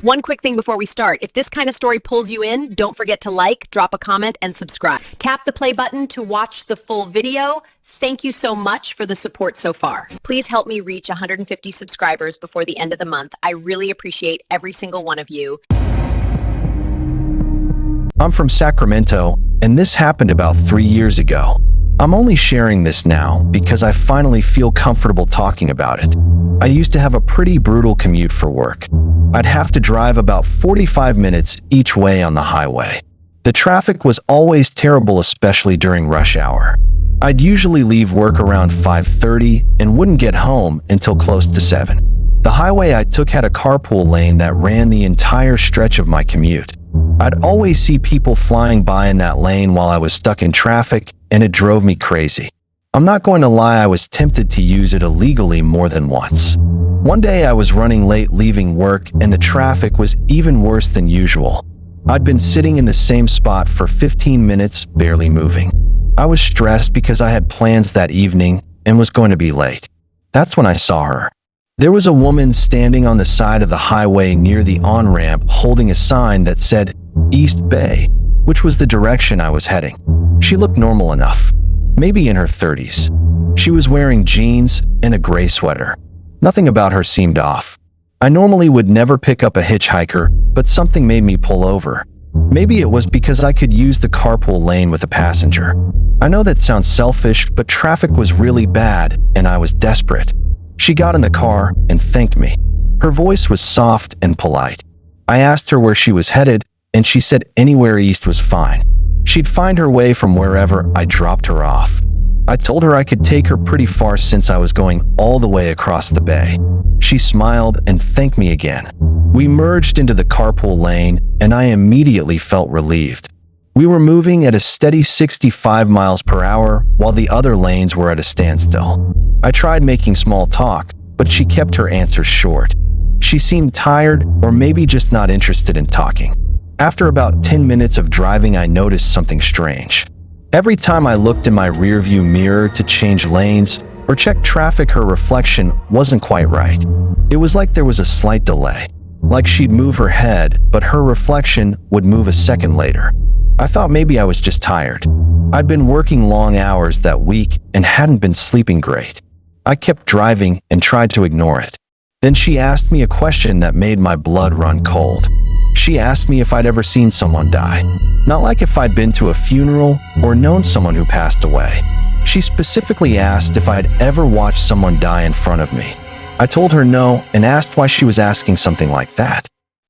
One quick thing before we start. If this kind of story pulls you in, don't forget to like, drop a comment, and subscribe. Tap the play button to watch the full video. Thank you so much for the support so far. Please help me reach 150 subscribers before the end of the month. I really appreciate every single one of you. I'm from Sacramento, and this happened about 3 years ago. I'm only sharing this now because I finally feel comfortable talking about it. I used to have a pretty brutal commute for work. I'd have to drive about 45 minutes each way on the highway. The traffic was always terrible, especially during rush hour. I'd usually leave work around 5:30 and wouldn't get home until close to 7. The highway I took had a carpool lane that ran the entire stretch of my commute. I'd always see people flying by in that lane while I was stuck in traffic, and it drove me crazy. I'm not going to lie, I was tempted to use it illegally more than once. One day I was running late leaving work, and the traffic was even worse than usual. I'd been sitting in the same spot for 15 minutes, barely moving. I was stressed because I had plans that evening and was going to be late. That's when I saw her. There was a woman standing on the side of the highway near the on-ramp holding a sign that said East Bay, which was the direction I was heading. She looked normal enough, maybe in her 30s. She was wearing jeans and a gray sweater. Nothing about her seemed off. I normally would never pick up a hitchhiker, but something made me pull over. Maybe it was because I could use the carpool lane with a passenger. I know that sounds selfish, but traffic was really bad and I was desperate. She got in the car and thanked me. Her voice was soft and polite. I asked her where she was headed, and she said anywhere east was fine. She'd find her way from wherever I dropped her off. I told her I could take her pretty far since I was going all the way across the bay. She smiled and thanked me again. We merged into the carpool lane, and I immediately felt relieved. We were moving at a steady 65 miles per hour while the other lanes were at a standstill. I tried making small talk, but she kept her answers short. She seemed tired or maybe just not interested in talking. After about 10 minutes of driving, I noticed something strange. Every time I looked in my rearview mirror to change lanes or check traffic, her reflection wasn't quite right. It was like there was a slight delay, like she'd move her head, but her reflection would move a second later. I thought maybe I was just tired. I'd been working long hours that week and hadn't been sleeping great. I kept driving and tried to ignore it. Then she asked me a question that made my blood run cold. She asked me if I'd ever seen someone die. Not like if I'd been to a funeral or known someone who passed away. She specifically asked if I'd ever watched someone die in front of me. I told her no and asked why she was asking something like that.